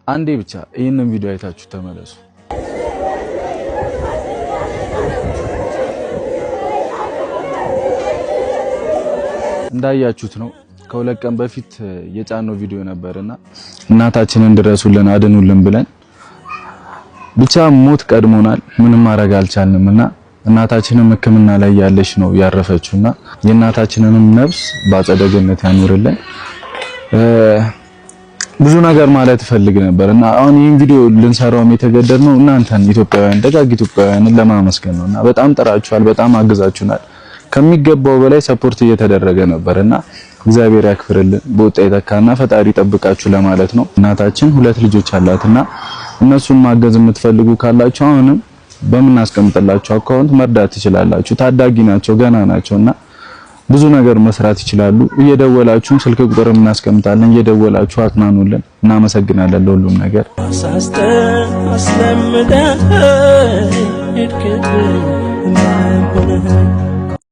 አንዴ ብቻ ይሄንን ቪዲዮ አይታችሁ ተመለሱ። እንዳያችሁት ነው ከሁለት ቀን በፊት የጫነው ቪዲዮ ነበርና እናታችንን ድረሱልን አድኑልን ብለን ብቻ ሞት ቀድሞናል። ምንም ማድረግ አልቻልንምና እናታችንን ሕክምና ላይ ያለች ነው ያረፈችውና የእናታችንንም ነፍስ በአጸደ ገነት ያኑርልን። ብዙ ነገር ማለት ፈልግ ነበርና አሁን ይሄን ቪዲዮ ልንሰራውም የተገደድነው እናንተን ኢትዮጵያውያን ደጋግ ኢትዮጵያውያንን ለማመስገን ነውና በጣም ጥራችኋል፣ በጣም አግዛችሁናል። ከሚገባው በላይ ሰፖርት እየተደረገ ነበርና እግዚአብሔር ያክብርልን፣ በውጣ የተካና ፈጣሪ ጠብቃችሁ ለማለት ነው። እናታችን 2 ልጆች አላትና እነሱን ማገዝ የምትፈልጉ ካላችሁ አሁንም በምናስቀምጥላችሁ አካውንት መርዳት ትችላላችሁ። ታዳጊ ናቸው፣ ገና ናቸውና ብዙ ነገር መስራት ይችላሉ። እየደወላችሁ ስልክ ቁጥር እናስቀምጣለን፣ እየደወላችሁ አጽናኑልን። እናመሰግናለን ለሁሉም ነገር። አስለምደህ